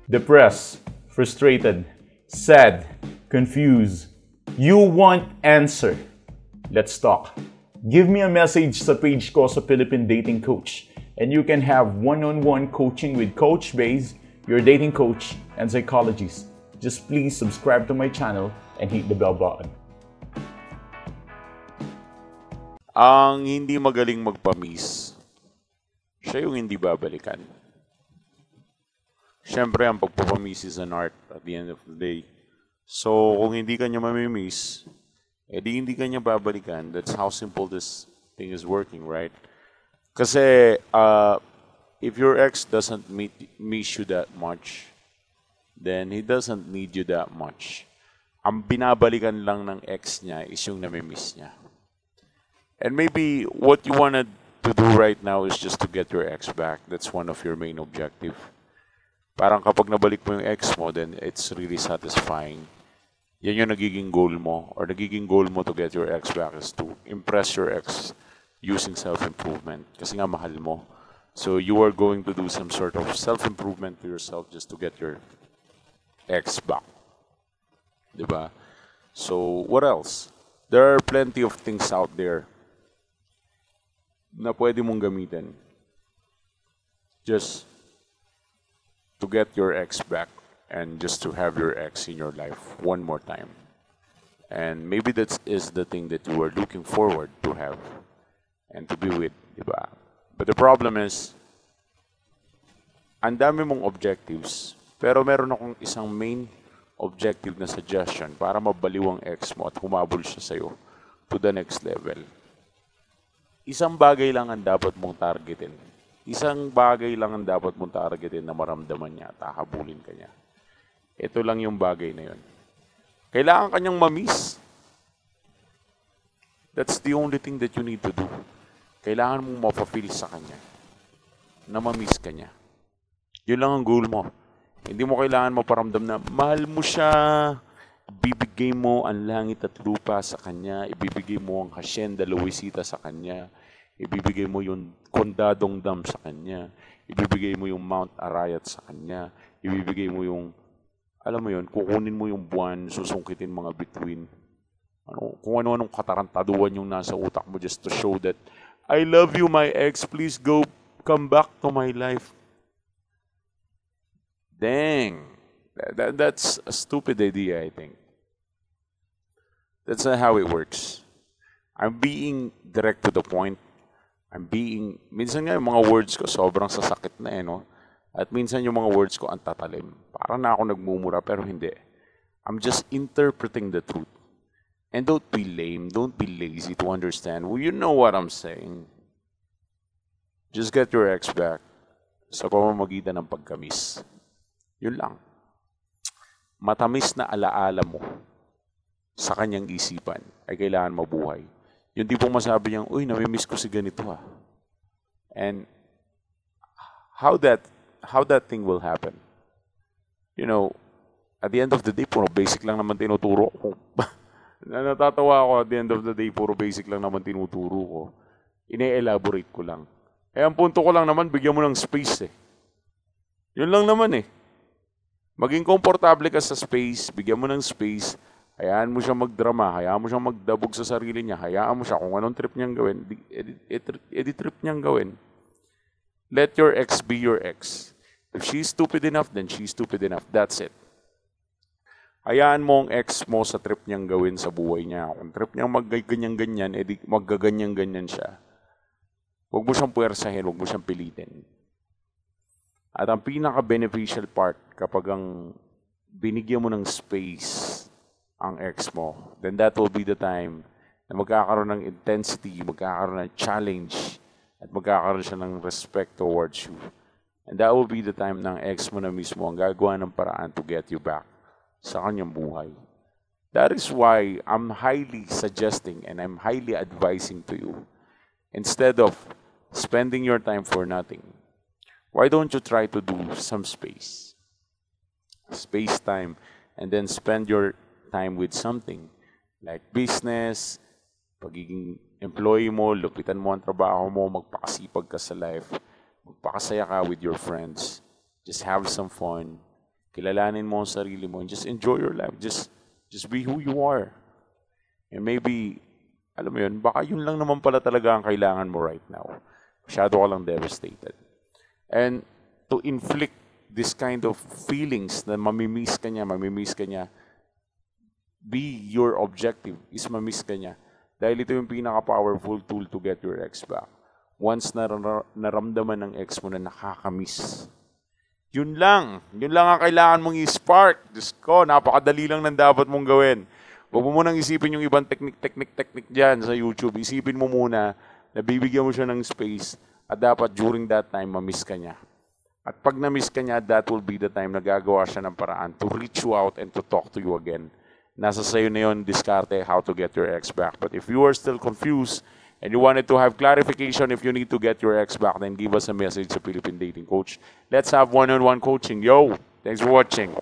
Depressed, frustrated, sad, confused. You want answer. Let's talk. Give me a message sa page ko sa Philippine Dating Coach and you can have one-on-one coaching with Coach Baze, your dating coach and psychologist. Just please subscribe to my channel and hit the bell button. Ang hindi magaling magpa-miss, siya yung hindi babalikan. Siyempre, ang pagpapamiss is an art at the end of the day. So, kung hindi ka niya mamimiss, edi hindi ka niya babalikan. That's how simple this thing is working, right? Kasi, if your ex doesn't miss you that much, then he doesn't need you that much. Ang binabalikan lang ng ex niya is yung namimiss niya. And maybe what you wanted to do right now is just to get your ex back. That's one of your main objective. Parang kapag nabalik mo yung ex mo, then it's really satisfying. Yan yung nagiging goal mo. Or nagiging goal mo to get your ex back is to impress your ex using self-improvement. Kasi nga mahal mo. So you are going to do some sort of self-improvement to yourself just to get your ex back. Diba? So what else? There are plenty of things out there na pwede mong gamitin just to get your ex back and just to have your ex in your life one more time. And maybe that is the thing that you are looking forward to have and to be with, diba? But the problem is, ang dami mong objectives, pero meron akong isang main objective na suggestion para mabaliw ang ex mo at humabol siya sa'yo to the next level. Isang bagay lang ang dapat mong targetin. Isang bagay lang ang dapat mong targetin na maramdaman niya at hahabulin ka niya. Ito lang yung bagay na yun. Kailangan kanyang ma-miss. That's the only thing that you need to do. Kailangan mong mapafeel sa kanya na ma-miss ka niya. Yun lang ang goal mo. Hindi mo kailangan maparamdam na mahal mo siya, ibibigay mo ang langit at lupa sa kanya, ibibigay mo ang Hacienda Luisita sa kanya, ibibigay mo yung Condadong Dam sa kanya, ibibigay mo yung Mount Arayat sa kanya, ibibigay mo yung, alam mo yun, kukunin mo yung buwan, susungkitin mga bituin. Kung ano-anong katarantaduan yung nasa utak mo just to show that, I love you, my ex, please come back to my life. Dang, that's a stupid idea, I think. That's not how it works. I'm being direct to the point. Minsan nga yung mga words ko sobrang sasakit na no? At minsan yung mga words ko ang tatalim. Parang na ako nagmumura pero hindi. I'm just interpreting the truth. And don't be lame, don't be lazy to understand. Well, you know what I'm saying. Just get your ex back sa pamamagitan ng pagkamis. Yun lang. Matamis na alaala mo sa kanyang isipan ay kailangan mabuhay. Yung tipong masabi niyang, uy, namimiss ko si ganito ha. And how that thing will happen? You know, at the end of the day, puro basic lang naman tinuturo ko. Natatawa ako at the end of the day, puro basic lang naman tinuturo ko. Ine-elaborate ko lang. Eh, ang punto ko lang naman, bigyan mo ng space eh. Yun lang naman eh. Maging komportable ka sa space, bigyan mo ng space, hayaan mo siya magdrama, hayaan mo siya magdabog sa sarili niya, hayaan mo siya kung anong trip niyang gawin, trip niyang gawin. Let your ex be your ex. If she's stupid enough, then she's stupid enough. That's it. Hayaan mo ang ex mo sa trip niyang gawin sa buhay niya. Kung trip niyang magganyan-ganyan, edi maggaganyan-ganyan siya. Huwag mo siyang puwersahin, huwag mo siyang pilitin. At ang pinaka-beneficial part, kapag ang binigyan mo ng space ang ex mo, then that will be the time na magkakaroon ng intensity, magkakaroon ng challenge, at magkakaroon siya ng respect towards you. And that will be the time ng ex mo na mismo ang gagawa ng paraan to get you back sa kanyang buhay. That is why I'm highly suggesting and I'm highly advising to you, instead of spending your time for nothing, why don't you try to do some space time, and then spend your time with something like business, pagiging employee mo, lupitan mo ang trabaho mo, magpakasipag ka sa life, magpakasaya ka with your friends, just have some fun, Kilalanin mo ang sarili mo and just enjoy your life. Just be who you are. And maybe, alam mo yun, baka yun lang naman pala talaga ang kailangan mo right now. Masyado ka lang devastated. And to inflict this kind of feelings na mamimiss ka niya, be your objective is mamiss ka niya. Dahil ito yung pinaka-powerful tool to get your ex back. Once naramdaman ng ex mo na nakakamiss. Yun lang ang kailangan mong i-spark. Diyos ko, napakadali lang ng dapat mong gawin. Huwag mo munang isipin yung ibang technique dyan sa YouTube. Isipin mo muna na bibigyan mo siya ng space at dapat during that time, mamiss ka niya. At pag na-miss ka niya, that will be the time na gagawa siya ng paraan to reach you out and to talk to you again. Nasa sayo na yun, diskarte, how to get your ex back. But if you are still confused and you wanted to have clarification if you need to get your ex back, then give us a message sa Philippine Dating Coach. Let's have one-on-one coaching. Yo! Thanks for watching.